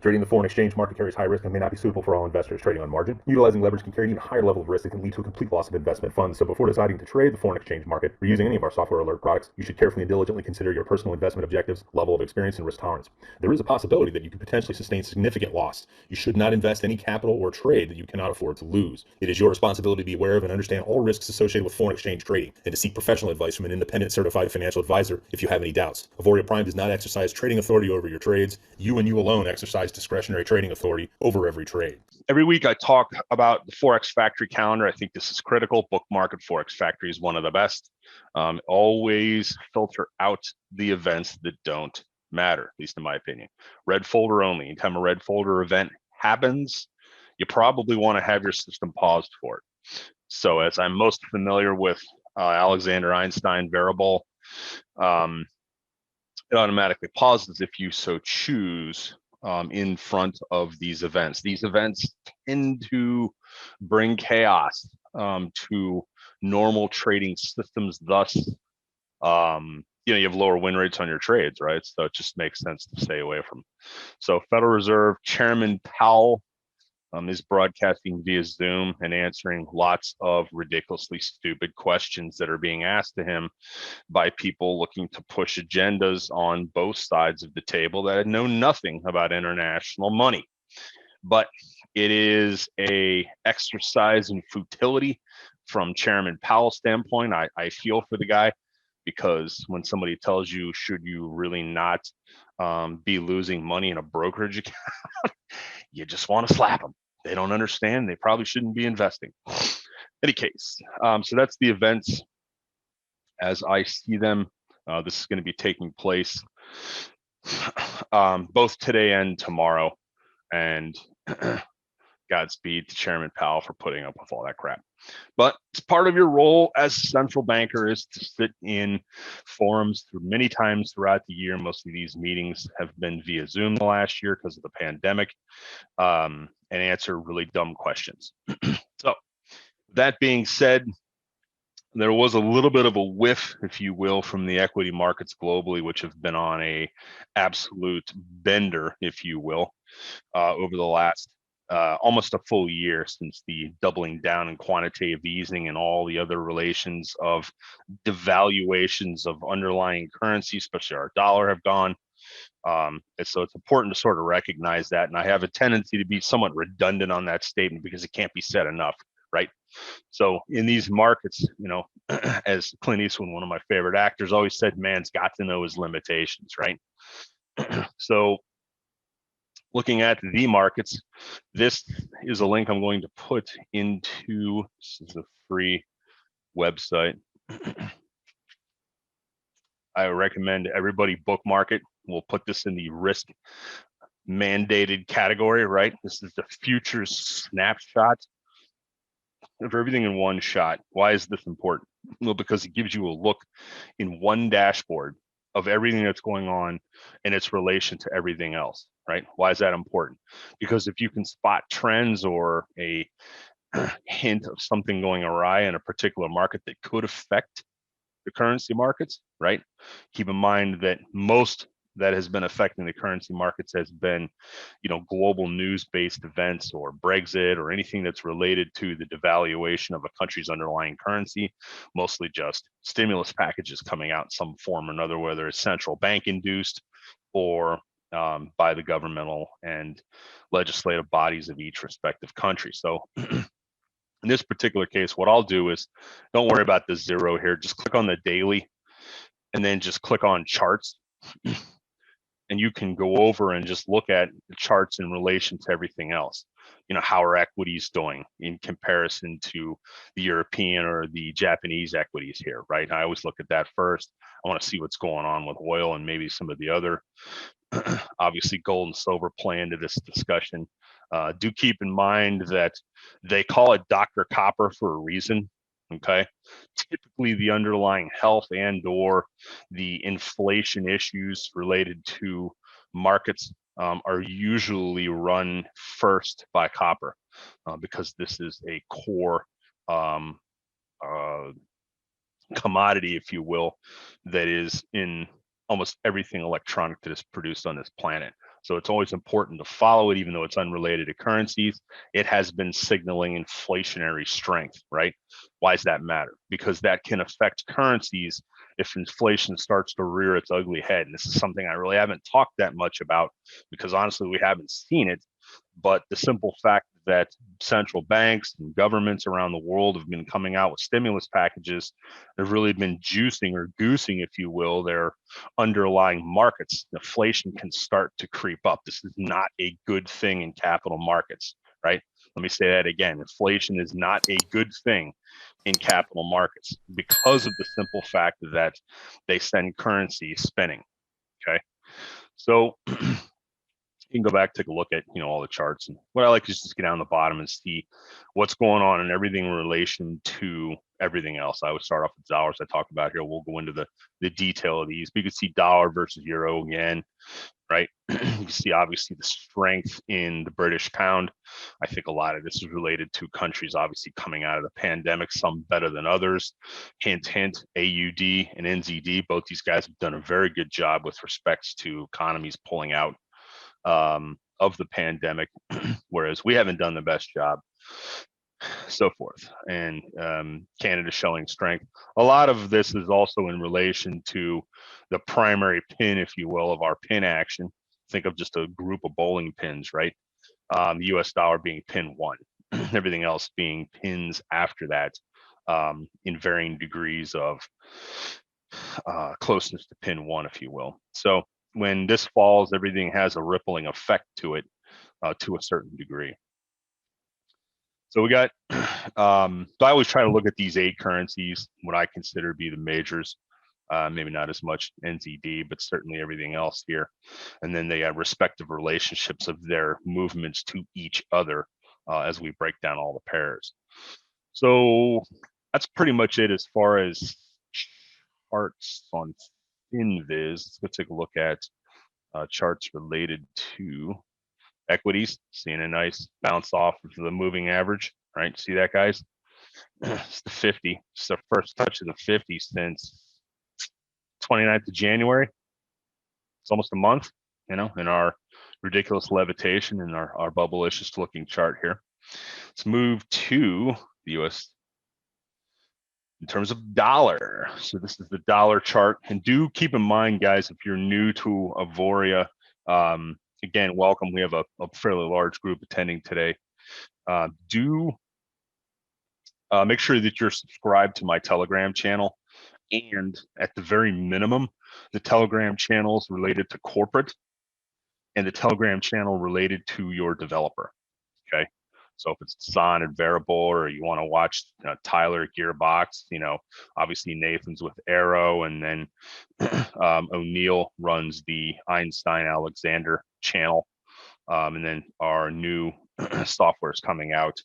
Trading the foreign exchange market carries high risk and may not be suitable for all investors. Trading on margin, utilizing leverage can carry an even higher level of risk that can lead to a complete loss of investment funds. So before deciding to trade the foreign exchange market or using any of our software alert products, you should carefully and diligently consider your personal investment objectives, level of experience, and risk tolerance. There is a possibility that you could potentially sustain significant loss. You should not invest any capital or trade that you cannot afford to lose. It is your responsibility to be aware of and understand all risks associated with foreign exchange trading and to seek professional advice from an independent certified financial advisor if you have any doubts. Auvoria Prime does not exercise trading authority over your trades. You and you alone exercise discretionary trading authority over every trade. Every week I talk about the Forex Factory calendar. I think this is critical. Bookmark at Forex Factory is one of the best. Always filter out the events that don't matter, at least in my opinion. Red folder only. Anytime a red folder event happens, you probably want to have your system paused for it. So as I'm most familiar with Alexander Einstein variable, it automatically pauses if you so choose in front of these events. These events tend to bring chaos to normal trading systems. Thus, you have lower win rates on your trades, right? So it just makes sense to stay away from. So Federal Reserve Chairman Powell is broadcasting via Zoom and answering lots of ridiculously stupid questions that are being asked to him by people looking to push agendas on both sides of the table that know nothing about international money. But it is a exercise in futility from Chairman Powell's standpoint. I feel for the guy, because when somebody tells you, should you really not be losing money in a brokerage account, you just want to slap them. They don't understand. They probably shouldn't be investing. Any case, so that's the events as I see them. This is going to be taking place both today and tomorrow. And Godspeed to Chairman Powell for putting up with all that crap. But it's part of your role as a central banker is to sit in forums many times throughout the year. Most of these meetings have been via Zoom the last year because of the pandemic, and answer really dumb questions. So that being said, there was a little bit of a whiff, if you will, from the equity markets globally, which have been on a absolute bender, if you will, over the last almost a full year since the doubling down in quantitative easing and all the other relations of devaluations of underlying currency, especially our dollar, have gone. And so it's important to sort of recognize that. And I have a tendency to be somewhat redundant on that statement because it can't be said enough, right? So in these markets, as Clint Eastwood, one of my favorite actors, always said, man's got to know his limitations, right? So looking at the markets, this is a link I'm going to put into, this is a free website. I recommend everybody bookmark it. We'll put this in the risk mandated category, right? This is the futures snapshot of everything in one shot. Why is this important? Well, because it gives you a look in one dashboard of everything that's going on and its relation to everything else, right? Why is that important? Because if you can spot trends or a hint of something going awry in a particular market that could affect the currency markets, right? Keep in mind that most that has been affecting the currency markets has been, global news-based events or Brexit or anything that's related to the devaluation of a country's underlying currency, mostly just stimulus packages coming out in some form or another, whether it's central bank induced or by the governmental and legislative bodies of each respective country. So in this particular case, what I'll do is, don't worry about the zero here, just click on the daily and then just click on charts. And you can go over and just look at the charts in relation to everything else. How are equities doing in comparison to the European or the Japanese equities here, right? I always look at that first. I want to see what's going on with oil and maybe some of the other, obviously gold and silver play into this discussion. Do keep in mind that they call it Dr. Copper for a reason. Okay, typically the underlying health and or the inflation issues related to markets are usually run first by copper because this is a core commodity, if you will, that is in almost everything electronic that is produced on this planet. So it's always important to follow it, even though it's unrelated to currencies. It has been signaling inflationary strength, right? Why does that matter? Because that can affect currencies if inflation starts to rear its ugly head. And this is something I really haven't talked that much about because honestly, we haven't seen it. But the simple fact that central banks and governments around the world have been coming out with stimulus packages, they've really been juicing or goosing, if you will, their underlying markets. Inflation can start to creep up. This is not a good thing in capital markets, right? Let me say that again. Inflation is not a good thing in capital markets because of the simple fact that they send currency spinning. Okay. So you can go back, take a look at, all the charts. And what I like is just get down the bottom and see what's going on and everything in relation to everything else. I would start off with dollars I talked about here. We'll go into the detail of these. But you can see dollar versus euro again, right? You can see obviously the strength in the British pound. I think a lot of this is related to countries obviously coming out of the pandemic, some better than others. Hint, hint, AUD and NZD, both these guys have done a very good job with respects to economies pulling out of the pandemic, whereas we haven't done the best job, so forth. And Canada showing strength. A lot of this is also in relation to the primary pin, if you will, of our pin action. Think of just a group of bowling pins, right? The US dollar being pin one, everything else being pins after that, in varying degrees of closeness to pin one, if you will. So when this falls, everything has a rippling effect to it to a certain degree. So we got, so I always try to look at these 8 currencies, what I consider to be the majors, maybe not as much NZD, but certainly everything else here. And then they have respective relationships of their movements to each other as we break down all the pairs. So that's pretty much it as far as charts on FinViz. Let's go take a look at charts related to equities, seeing a nice bounce off of the moving average, right? See that, guys? It's the 50. It's the first touch of the 50 since 29th of January. It's almost a month, in our ridiculous levitation and our bubblicious looking chart here. Let's move to the US in terms of dollar. So this is the dollar chart. And do keep in mind, guys, if you're new to Auvoria, again, welcome. We have a fairly large group attending today. Do make sure that you're subscribed to my Telegram channel. And at the very minimum, the Telegram channels related to corporate and the Telegram channel related to your developer. Okay. So if it's Zahn and Variable, or you want to watch Tyler Gearbox, obviously Nathan's with Arrow, and then O'Neill runs the Einstein Alexander channel. And then our new software is coming out,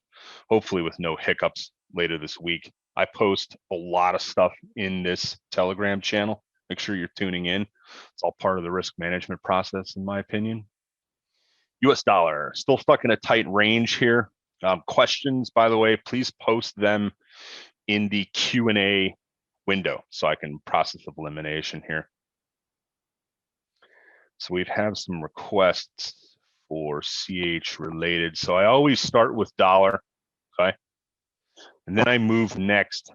hopefully with no hiccups later this week. I post a lot of stuff in this Telegram channel. Make sure you're tuning in. It's all part of the risk management process, in my opinion. US dollar, still stuck in a tight range here. Questions, by the way, please post them in the Q&A window so I can process of elimination here. So we have some requests for CH related. So I always start with dollar, okay? And then I move next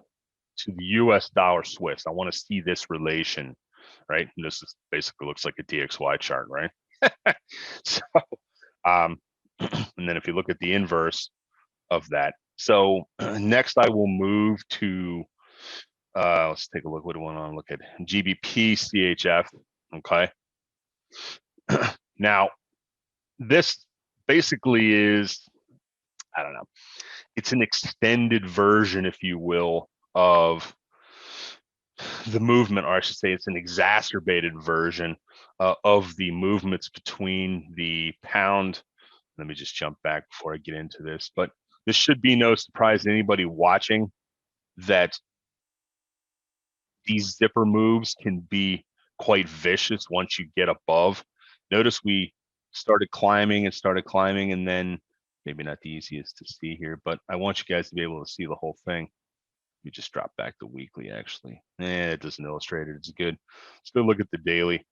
to the US dollar Swiss. I want to see this relation, right? And this is basically looks like a DXY chart, right? So, and then if you look at the inverse of that. So next I will move to, let's take a look. What do we want to look at? GBP CHF, okay? Now, this basically is, I don't know, it's an extended version, if you will, of the movement, or I should say it's an exacerbated version of the movements between the pound. Let me just jump back before I get into this, but this should be no surprise to anybody watching that these zipper moves can be quite vicious once you get above. Notice we started climbing, and then maybe not the easiest to see here, but I want you guys to be able to see the whole thing. We just drop back the weekly actually. It doesn't illustrate it. It's good. Let's go look at the daily.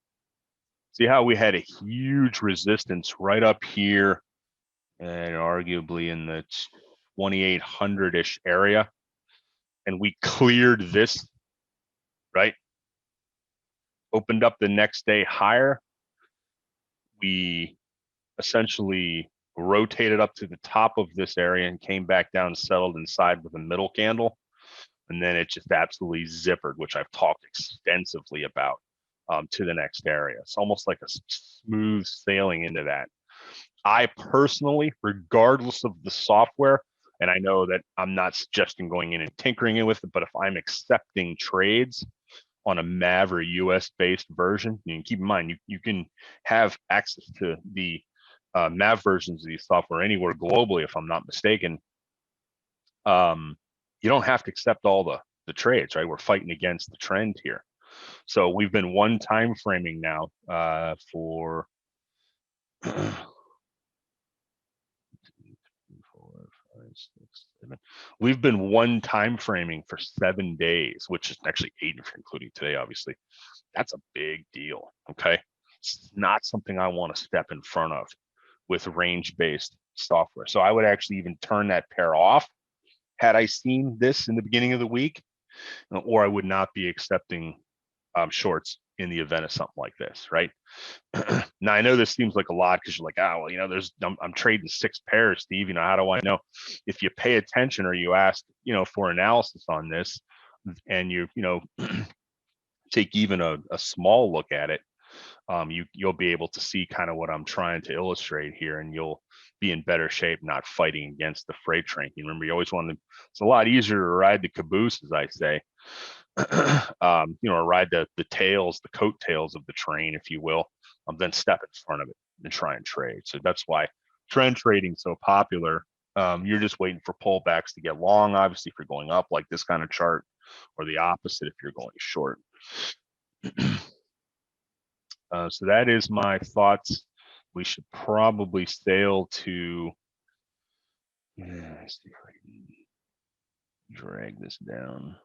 See how we had a huge resistance right up here and arguably in the 2800-ish area. And we cleared this, right? Opened up the next day higher. We essentially rotated up to the top of this area and came back down, settled inside with a middle candle. And then it just absolutely zippered, which I've talked extensively about, to the next area. It's almost like a smooth sailing into that. I personally, regardless of the software, and I know that I'm not suggesting going in and tinkering it with it, but if I'm accepting trades on a MAV or US based version, you can keep in mind, you can have access to the MAV versions of these software anywhere globally, if I'm not mistaken. You don't have to accept all the trades, right? We're fighting against the trend here. So we've been one time framing now for 4, 5, 6, 7. We've been one time framing for 7 days, which is actually 8 if you're including today, obviously. That's a big deal. Okay. It's not something I want to step in front of with range-based software. So I would actually even turn that pair off had I seen this in the beginning of the week, or I would not be accepting shorts in the event of something like this, right? Now I know this seems like a lot because you're like, oh, well, there's I'm trading 6 pairs, Steve. How do I know? If you pay attention or you ask, for analysis on this, and you take even a small look at it, you'll be able to see kind of what I'm trying to illustrate here, and you'll be in better shape, not fighting against the freight train. Remember, you always want to. It's a lot easier to ride the caboose, as I say. Ride the tails, the coattails of the train, if you will, then step in front of it and try and trade. So that's why trend trading is so popular. You're just waiting for pullbacks to get long, obviously, if you're going up like this kind of chart, or the opposite if you're going short. So that is my thoughts. We should probably sail to, let's see if I can drag this down.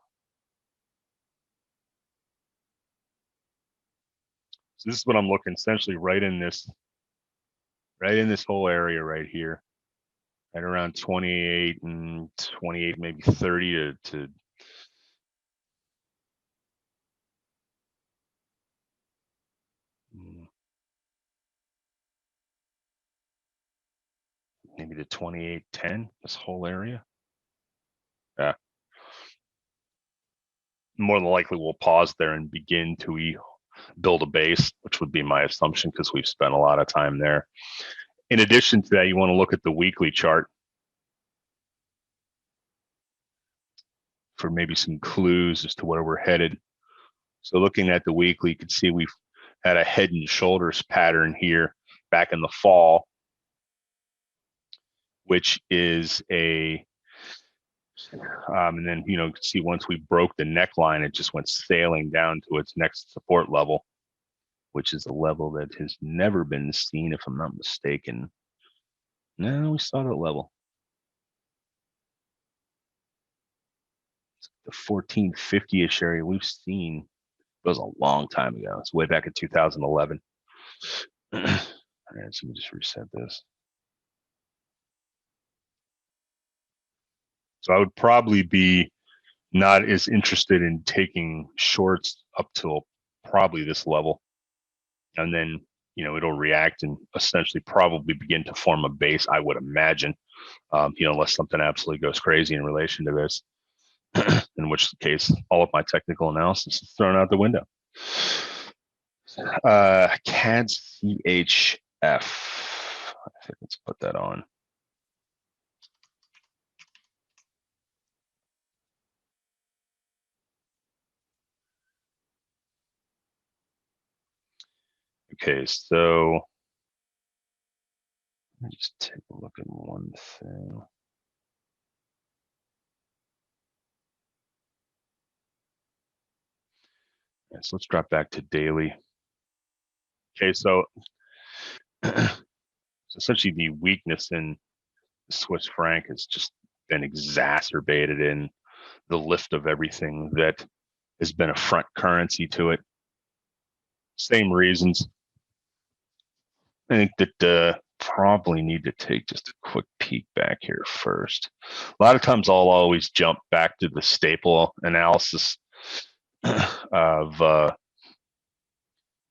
So this is what I'm looking, essentially right in this whole area right here, at around 28 and 28, maybe 30 to maybe to 28.10, this whole area. Yeah. More than likely we'll pause there and begin to build a base, which would be my assumption because we've spent a lot of time there. In addition to that, you want to look at the weekly chart for maybe some clues as to where we're headed. So looking at the weekly, you can see we've had a head and shoulders pattern here back in the fall, which is and then, you can see once we broke the neckline, it just went sailing down to its next support level, which is a level that has never been seen, if I'm not mistaken. No, we saw that level. It's the 1450-ish area we've seen. It was a long time ago. It's way back in 2011. All right, so let me just reset this. So I would probably be not as interested in taking shorts up till probably this level. And then, it'll react and essentially probably begin to form a base, I would imagine, unless something absolutely goes crazy in relation to this, in which case all of my technical analysis is thrown out the window. CAD CHF. I think let's put that on. Okay, so let me just take a look at one thing. Yeah, so let's drop back to daily. Okay, so essentially the weakness in the Swiss franc has just been exacerbated in the lift of everything that has been a front currency to it. Same reasons. I think that probably need to take just a quick peek back here first. A lot of times I'll always jump back to the staple analysis of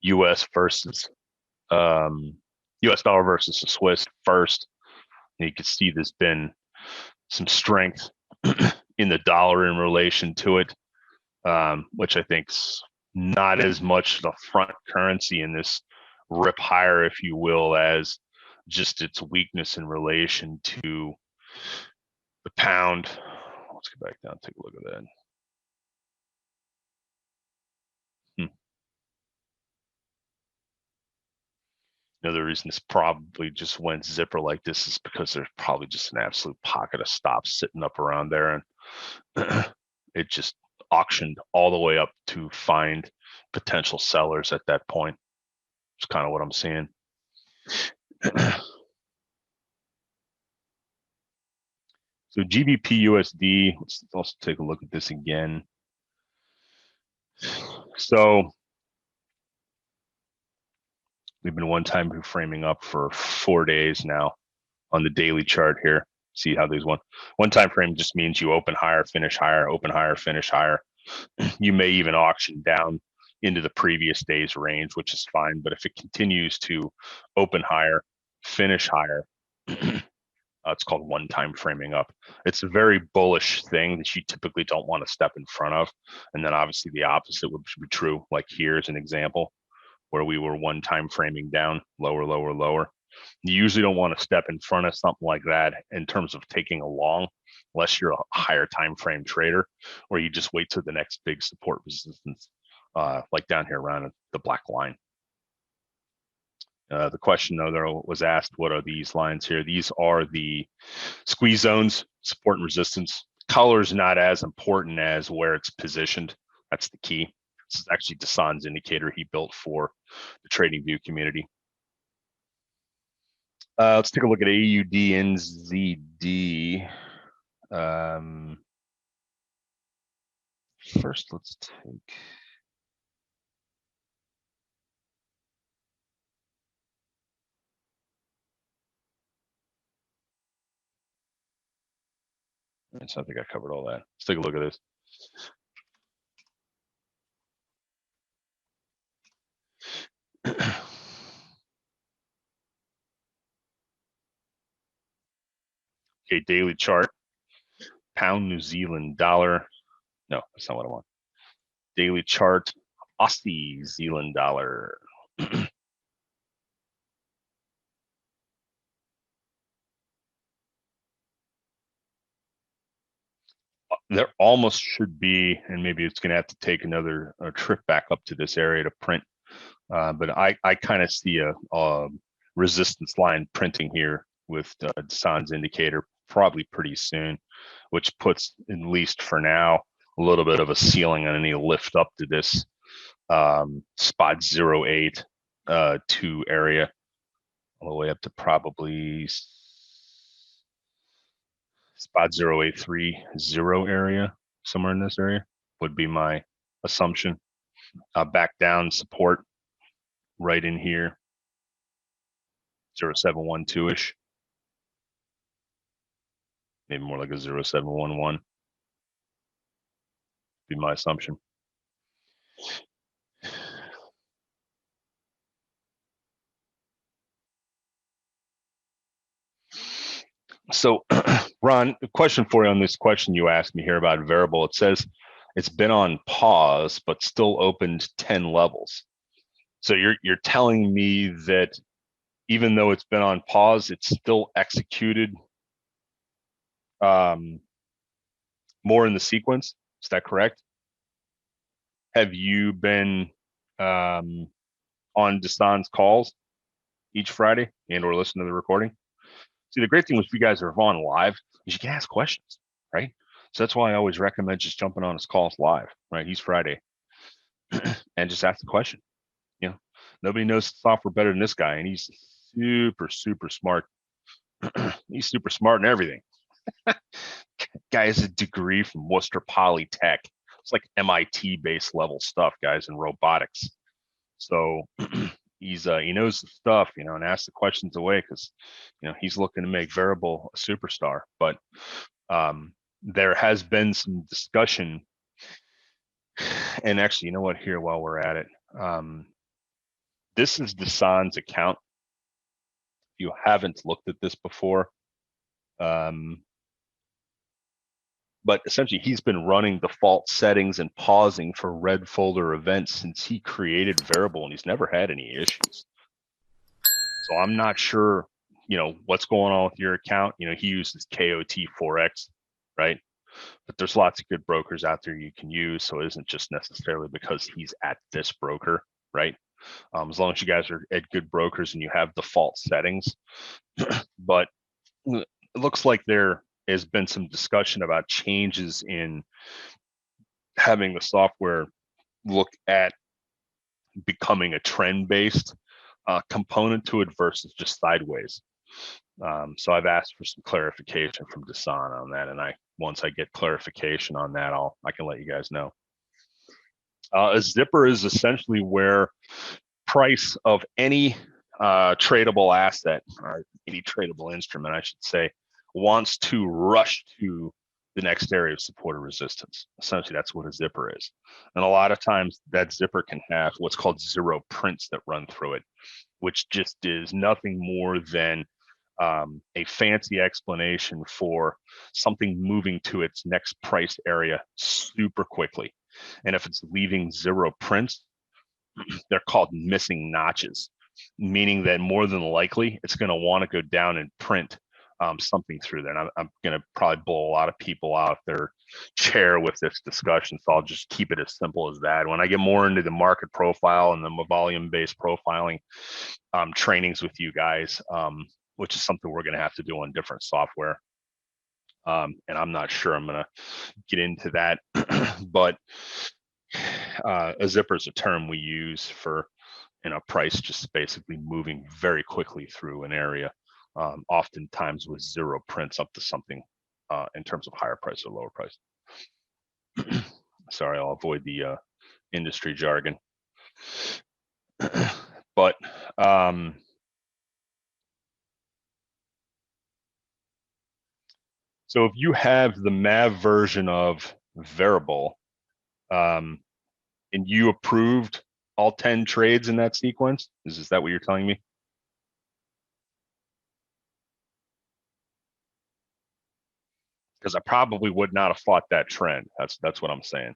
U.S. versus U.S. dollar versus the Swiss first. And you can see there's been some strength in the dollar in relation to it, which I think's not as much the front currency in this rip higher, if you will, as just its weakness in relation to the pound. Let's go back down and take a look at that. Another reason this probably just went zipper like this is because there's probably just an absolute pocket of stops sitting up around there, and it just auctioned all the way up to find potential sellers at that point. It's kind of what I'm seeing. So GBP USD, let's also take a look at this again. So we've been one-time framing up for 4 days now on the daily chart here. See how these one-time frame just means you open higher, finish higher, open higher, finish higher. You may even auction down into the previous day's range, which is fine. But if it continues to open higher, finish higher, it's called one-time framing up. It's a very bullish thing that you typically don't want to step in front of. And then obviously the opposite would be true. Like here's an example where we were one-time framing down, lower, lower, lower. You usually don't want to step in front of something like that in terms of taking a long, unless you're a higher time frame trader, or you just wait till the next big support resistance, like down here around the black line. The question though was asked, what are these lines here? These are the squeeze zones, support and resistance. Color is not as important as where it's positioned. That's the key. This is actually Dasan's indicator he built for the TradingView community. Let's take a look at AUD NZD. First, let's take. So I think I covered all that. Let's take a look at this. Okay, daily chart. Pound New Zealand dollar. No, that's not what I want. Daily chart. Aussie Zealand dollar. There almost should be, and maybe it's going to have to take another trip back up to this area to print. But I kind of see a resistance line printing here with Dasan's indicator probably pretty soon, which puts, at least for now, a little bit of a ceiling on any lift up to this spot 08 2 area, all the way up to probably spot 0830 area, somewhere in this area would be my assumption. Back down support right in here, 0712-ish, maybe more like a 0711 be my assumption. So Ron, a question for you on this question you asked me here about variable. It says it's been on pause but still opened 10 levels. So you're telling me that even though it's been on pause, it's still executed more in the sequence. Is that correct? Have you been on Dasan's calls each Friday and or listen to the recording? See, the great thing with you guys are on live is you can ask questions, right? So that's why I always recommend just jumping on his calls live, right? He's Friday and just ask the question. You know, nobody knows software better than this guy, and he's super, super smart. He's super smart in everything. Guy has a degree from Worcester Polytech. It's like MIT based level stuff, guys, in robotics. So he knows the stuff, and asks the questions away because he's looking to make Variable a superstar. But there has been some discussion, and actually, you know what? Here, while we're at it, this is Dasan's account. If you haven't looked at this before, but essentially he's been running default settings and pausing for red folder events since he created Variable, and he's never had any issues. So I'm not sure, what's going on with your account. He uses KOT4X, right? But there's lots of good brokers out there you can use. So it isn't just necessarily because he's at this broker, right? As long as you guys are at good brokers and you have default settings. But it looks like there has been some discussion about changes in having the software look at becoming a trend-based component to it versus just sideways. So I've asked for some clarification from Dasan on that, and once I get clarification on that, I can let you guys know. A zipper is essentially where price of any tradable asset, or any tradable instrument, I should say, wants to rush to the next area of support or resistance. Essentially, that's what a zipper is. And a lot of times that zipper can have what's called zero prints that run through it, which just is nothing more than a fancy explanation for something moving to its next price area super quickly. And if it's leaving zero prints, they're called missing notches, meaning that more than likely it's going to want to go down and print something through there. And I'm going to probably blow a lot of people out their chair with this discussion, so I'll just keep it as simple as that. When I get more into the market profile and the volume-based profiling trainings with you guys, which is something we're going to have to do on different software. And I'm not sure I'm going to get into that, but a zipper is a term we use for price just basically moving very quickly through an area, oftentimes with zero prints up to something in terms of higher price or lower price. Sorry, I'll avoid the industry jargon. But so if you have the MAV version of Variable, and you approved all 10 trades in that sequence, is that what you're telling me? Because I probably would not have fought that trend. That's what I'm saying.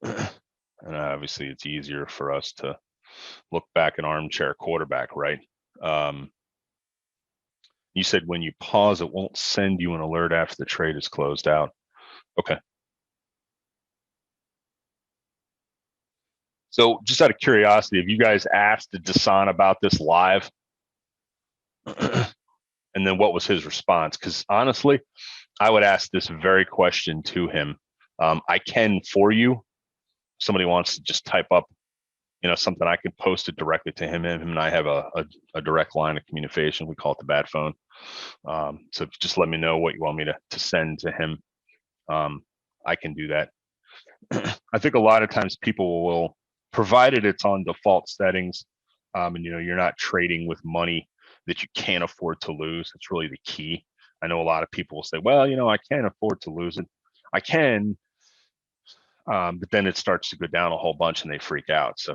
And obviously it's easier for us to look back an armchair quarterback, right? You said when you pause, it won't send you an alert after the trade is closed out. Okay. So just out of curiosity, have you guys asked Dasan about this live? And then what was his response? Because honestly, I would ask this very question to him. I can for you. Somebody wants to just type up, something, I can post it directly to him. Him and I have a direct line of communication. We call it the bat phone. So just let me know what you want me to send to him. I can do that. I think a lot of times people will, provided it's on default settings, and you're not trading with money that you can't afford to lose. It's really the key. I know a lot of people will say, well, I can't afford to lose it. I can, but then it starts to go down a whole bunch and they freak out. So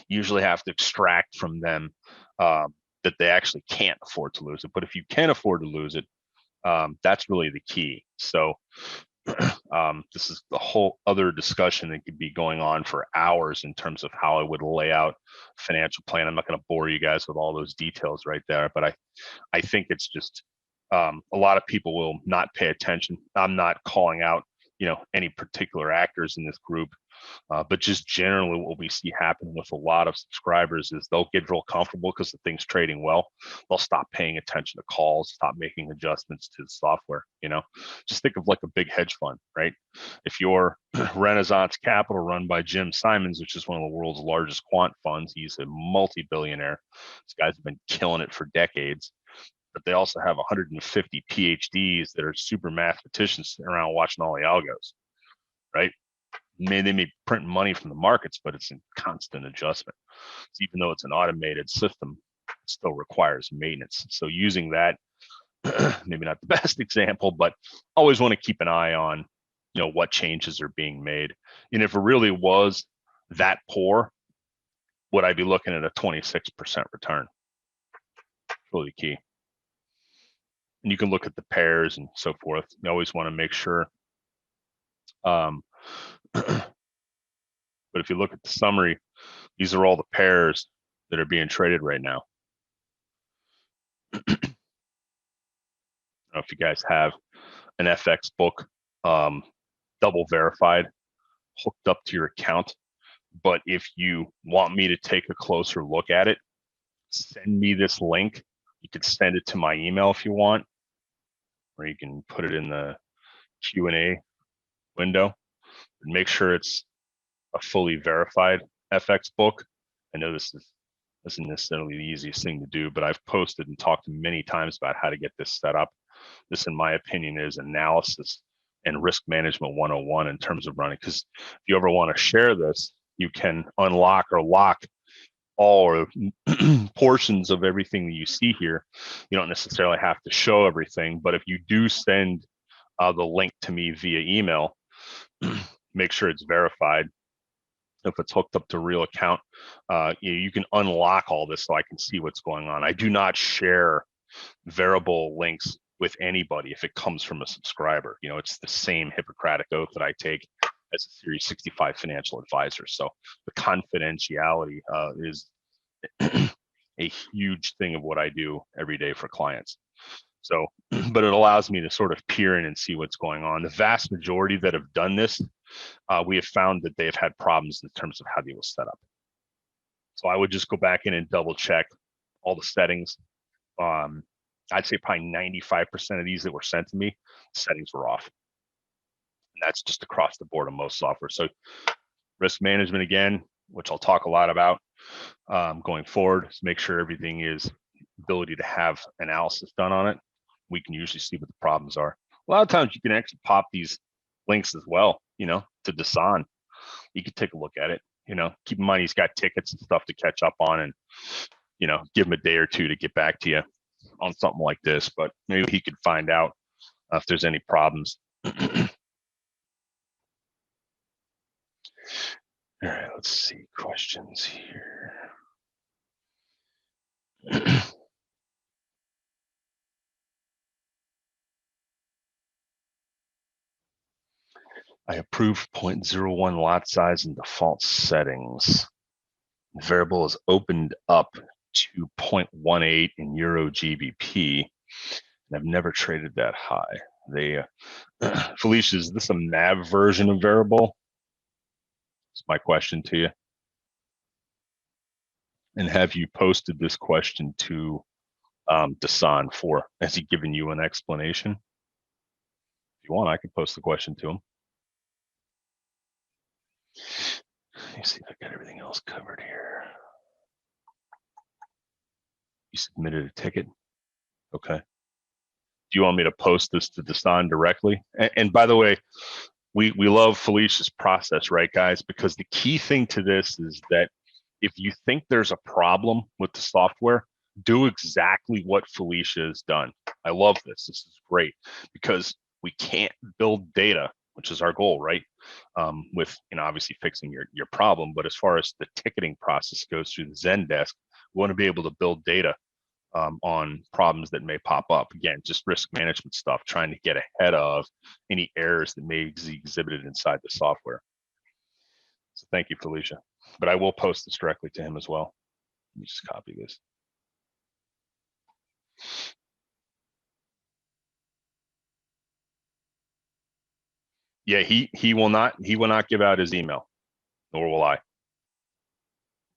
usually have to extract from them that they actually can't afford to lose it. But if you can afford to lose it, that's really the key. So this is the whole other discussion that could be going on for hours in terms of how I would lay out a financial plan. I'm not going to bore you guys with all those details right there, but I think it's just a lot of people will not pay attention. I'm not calling out any particular actors in this group, but just generally what we see happen with a lot of subscribers is they'll get real comfortable because the thing's trading well. They'll stop paying attention to calls, stop making adjustments to the software. Just think of like a big hedge fund, right? If you're Renaissance Capital, run by Jim Simons, which is one of the world's largest quant funds, he's a multi-billionaire. This guy's been killing it for decades. but they also have 150 PhDs that are super mathematicians sitting around watching all the algos, right? They may print money from the markets, but it's in constant adjustment. So even though it's an automated system, it still requires maintenance. So using that, maybe not the best example, but always want to keep an eye on, what changes are being made. And if it really was that poor, would I be looking at a 26% return? Really key. And you can look at the pairs and so forth. You always want to make sure. But if you look at the summary, these are all the pairs that are being traded right now. I don't know if you guys have an FX book double verified hooked up to your account, but if you want me to take a closer look at it, send me this link. You can send it to my email if you want, or you can put it in the Q&A window and make sure it's a fully verified FX book. I know this isn't necessarily the easiest thing to do, but I've posted and talked many times about how to get this set up. This, in my opinion, is analysis and risk management 101 in terms of running. Because if you ever want to share this, you can unlock or lock all or portions of everything that you see here. You don't necessarily have to show everything, but if you do send the link to me via email, make sure it's verified. If it's hooked up to a real account, you can unlock all this so I can see what's going on. I do not share variable links with anybody if it comes from a subscriber. It's the same Hippocratic oath that I take as a Series 65 financial advisor. So the confidentiality is a huge thing of what I do every day for clients. So, but it allows me to sort of peer in and see what's going on. The vast majority that have done this, we have found that they've had problems in terms of how they were set up. So I would just go back in and double check all the settings. I'd say probably 95% of these that were sent to me, settings were off. And that's just across the board on most software. So risk management, again, which I'll talk a lot about going forward, is make sure everything is ability to have analysis done on it. We can usually see what the problems are. A lot of times you can actually pop these links as well, to Dasan. You can take a look at it. Keep in mind he's got tickets and stuff to catch up on, and give him a day or two to get back to you on something like this. But maybe he could find out if there's any problems. All right, let's see questions here. I approve 0.01 lot size and default settings. The variable is opened up to 0.18 in Euro GBP, and I've never traded that high. Felicia, is this a NAV version of variable? That's my question to you. And have you posted this question to Dasan has he given you an explanation? If you want, I can post the question to him. Let me see if I got everything else covered here. You submitted a ticket? Okay. Do you want me to post this to Dasan directly? And by the way, we love Felicia's process, right, guys? Because the key thing to this is that if you think there's a problem with the software, do exactly what Felicia has done. I love this. This is great because we can't build data, which is our goal, right? With obviously fixing your problem. But as far as the ticketing process goes through the Zendesk, we want to be able to build data on problems that may pop up. Again, just risk management stuff, trying to get ahead of any errors that may be exhibited inside the software. So thank you, Felicia. But I will post this directly to him as well. Let me just copy this. Yeah, he will not give out his email, nor will I.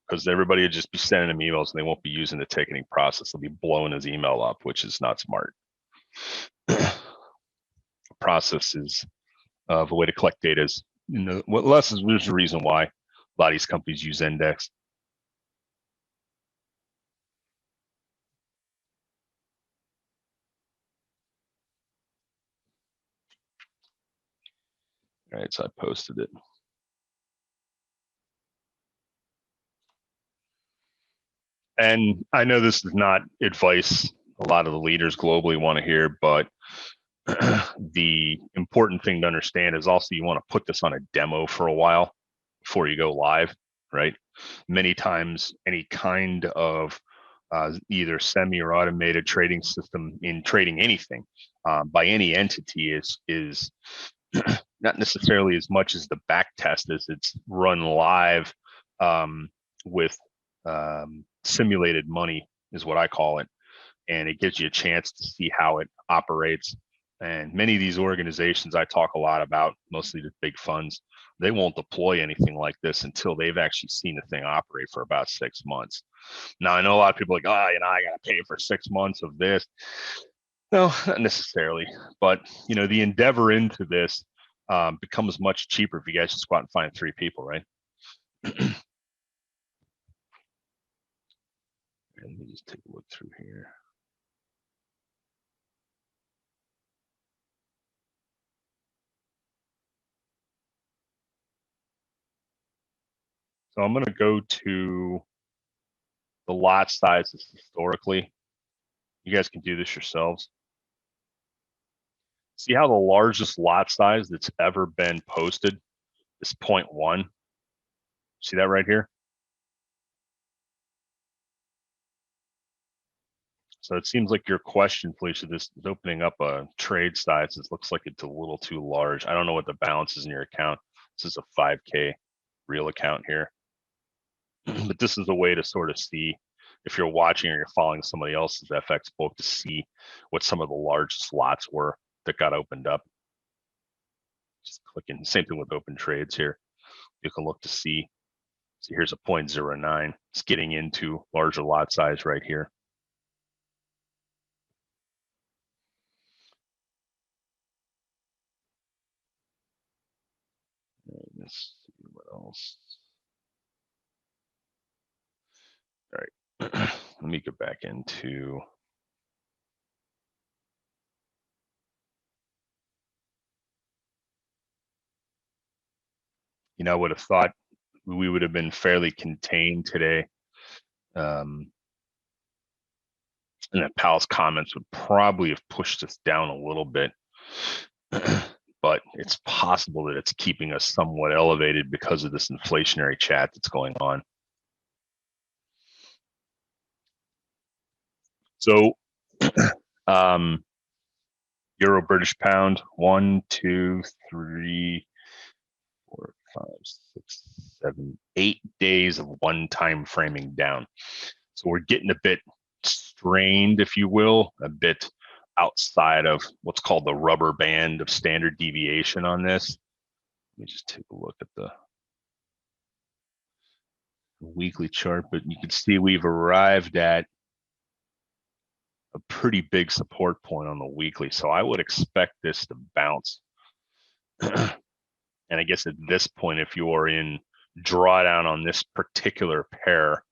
Because everybody will just be sending him emails and they won't be using the ticketing process. They'll be blowing his email up, which is not smart. Process is the way to collect data is, there's a reason why a lot of these companies use Index. All right, so I posted it. And I know this is not advice a lot of the leaders globally want to hear, but the important thing to understand is also you want to put this on a demo for a while before you go live, right? Many times, any kind of either semi or automated trading system in trading anything by any entity is not necessarily as much as the back test as it's run live with simulated money is what I call it. And it gives you a chance to see how it operates. And many of these organizations I talk a lot about, mostly the big funds, they won't deploy anything like this until they've actually seen the thing operate for about 6 months. Now, I know a lot of people are like, oh, I got to pay for 6 months of this. No, not necessarily. But, the endeavor into this becomes much cheaper if you guys just go out and find 3 people, right? And let me just take a look through here. So I'm going to go to the lot sizes historically. You guys can do this yourselves. See how the largest lot size that's ever been posted is 0.1. See that right here? So it seems like your question, Felicia, this is opening up a trade size. It looks like it's a little too large. I don't know what the balance is in your account. This is a 5K real account here. But this is a way to sort of see if you're watching or you're following somebody else's FX book to see what some of the largest lots were that got opened up. Just clicking, same thing with open trades here. You can look to see. So here's a 0.09. It's getting into larger lot size right here. Let's see what else. All right, let me get back into. I would have thought we would have been fairly contained today. And that Powell's comments would probably have pushed us down a little bit. But it's possible that it's keeping us somewhat elevated because of this inflationary chat that's going on. So, Euro British pound, 1, 2, 3, 4, 5, 6, 7, 8 days of one time framing down. So we're getting a bit strained, if you will, a bit outside of what's called the rubber band of standard deviation on this. Let me just take a look at the weekly chart, but you can see we've arrived at a pretty big support point on the weekly. So I would expect this to bounce. And I guess at this point, if you are in drawdown on this particular pair,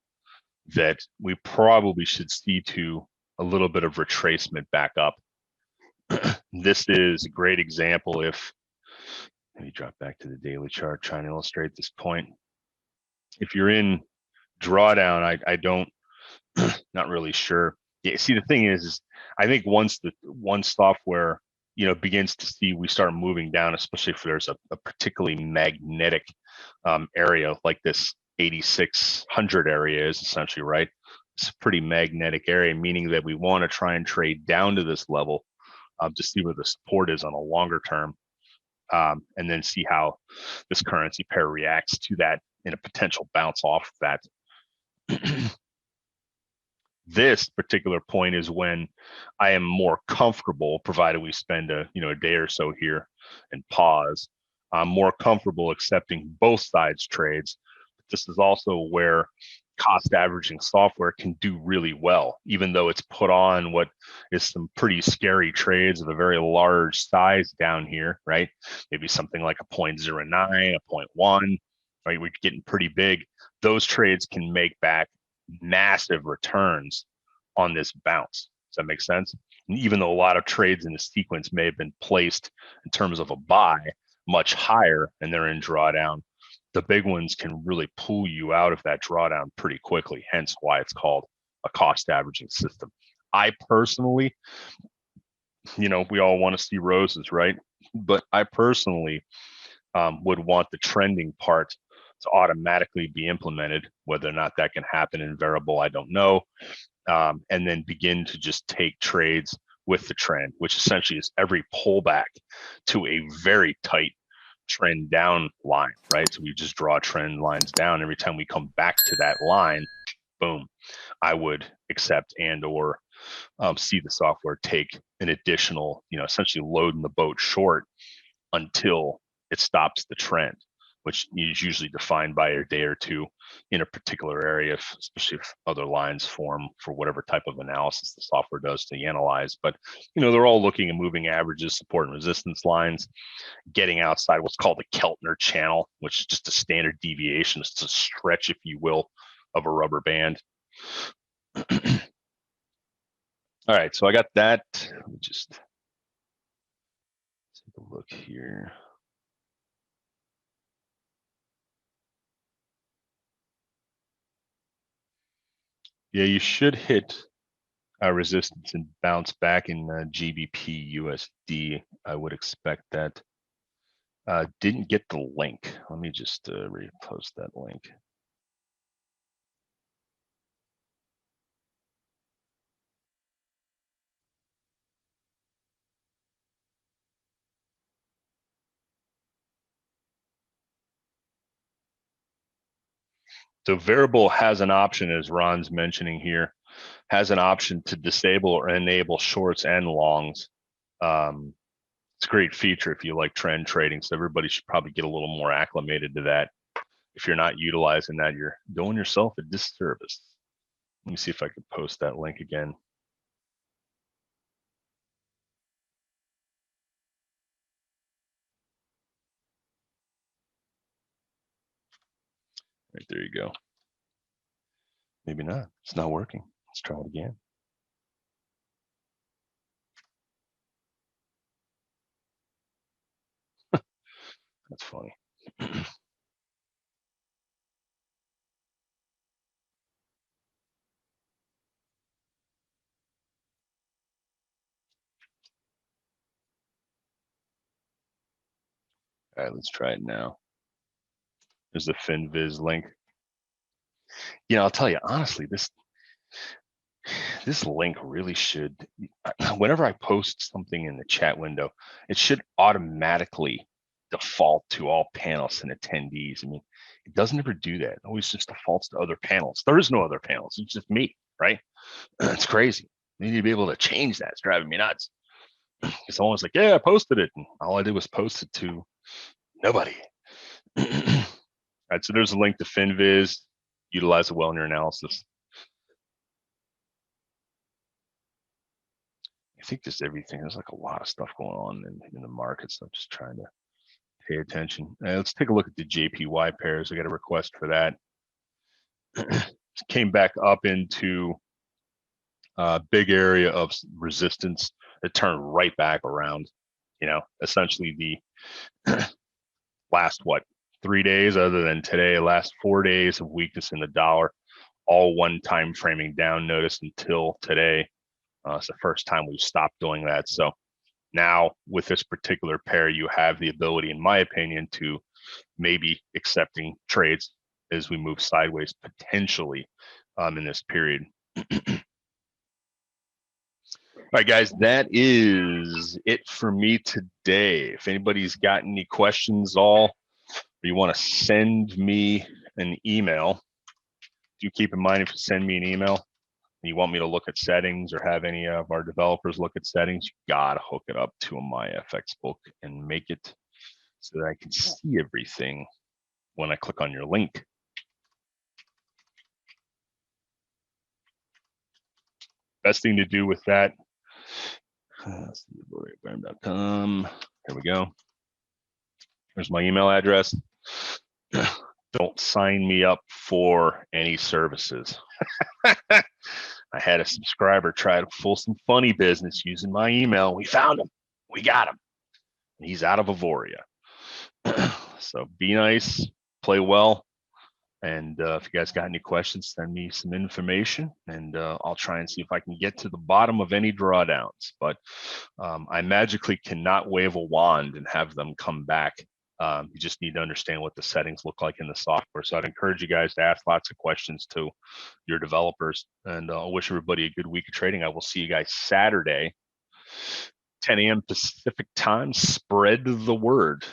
that we probably should see to a little bit of retracement back up. This is a great example. If let me drop back to the daily chart, trying to illustrate this point. If you're in drawdown, I don't, not really sure. Yeah, see, the thing is I think once software begins to see we start moving down, especially if there's a particularly magnetic area like this 8600 area is essentially, right? It's a pretty magnetic area, meaning that we want to try and trade down to this level to see where the support is on a longer term, and then see how this currency pair reacts to that in a potential bounce off of that. This particular point is when I am more comfortable, provided we spend a day or so here and pause. I'm more comfortable accepting both sides trades. This is also where cost averaging software can do really well, even though it's put on what is some pretty scary trades of a very large size down here, right? Maybe something like a 0.09, a 0.1, right? We're getting pretty big. Those trades can make back massive returns on this bounce. Does that make sense? And even though a lot of trades in the sequence may have been placed in terms of a buy, much higher and they're in drawdown, the big ones can really pull you out of that drawdown pretty quickly, hence why it's called a cost averaging system. I personally, we all want to see roses, right? But I personally would want the trending part to automatically be implemented. Whether or not that can happen in variable, I don't know. And then begin to just take trades with the trend, which essentially is every pullback to a very tight trend down line, right? So we just draw trend lines down. Every time we come back to that line, boom, I would accept and or see the software take an additional, essentially loading the boat short until it stops the trend, which is usually defined by a day or two in a particular area, especially if other lines form for whatever type of analysis the software does to analyze. But, they're all looking at moving averages, support and resistance lines, getting outside what's called the Keltner channel, which is just a standard deviation. It's a stretch, if you will, of a rubber band. All right, so I got that. Let me just take a look here. Yeah, you should hit resistance and bounce back in GBP USD. I would expect that. Didn't get the link. Let me just repost that link. So variable has an option, as Ron's mentioning here, has an option to disable or enable shorts and longs. It's a great feature if you like trend trading. So everybody should probably get a little more acclimated to that. If you're not utilizing that, you're doing yourself a disservice. Let me see if I can post that link again. Right, there you go. Maybe not. It's not working. Let's try it again. That's funny. All right, let's try it now. There's the FinViz link. I'll tell you honestly, this link really should, whenever I post something in the chat window, it should automatically default to all panelists and attendees. I mean, it doesn't ever do that. It always just defaults to other panels. There is no other panels. It's just me, right? It's crazy. You need to be able to change that. It's driving me nuts. Someone's like, yeah, I posted it. And all I did was post it to nobody. All right, so there's a link to FinViz. Utilize it well in your analysis. I think just everything. There's like a lot of stuff going on in the markets. So I'm just trying to pay attention. Let's take a look at the JPY pairs. I got a request for that. Came back up into a big area of resistance. It turned right back around. Essentially the last 3 days, other than today, last 4 days of weakness in the dollar, all one time framing down notice until today. It's the first time we've stopped doing that. So now with this particular pair, you have the ability, in my opinion, to maybe accepting trades as we move sideways potentially in this period. All right, guys, that is it for me today. If anybody's got any questions or you want to send me an email, do keep in mind, if you send me an email and you want me to look at settings or have any of our developers look at settings, you gotta hook it up to my FX book and make it so that I can see everything when I click on your link. Best thing to do with that, AuVoriaBrand.com. Here we go. There's my email address. Don't sign me up for any services. I had a subscriber try to pull some funny business using my email. We found him. We got him. He's out of Auvoria. So be nice, play well. And if you guys got any questions, send me some information, and I'll try and see if I can get to the bottom of any drawdowns. But I magically cannot wave a wand and have them come back. You just need to understand what the settings look like in the software. So I'd encourage you guys to ask lots of questions to your developers. And I wish everybody a good week of trading. I will see you guys Saturday, 10 a.m. Pacific time. Spread the word.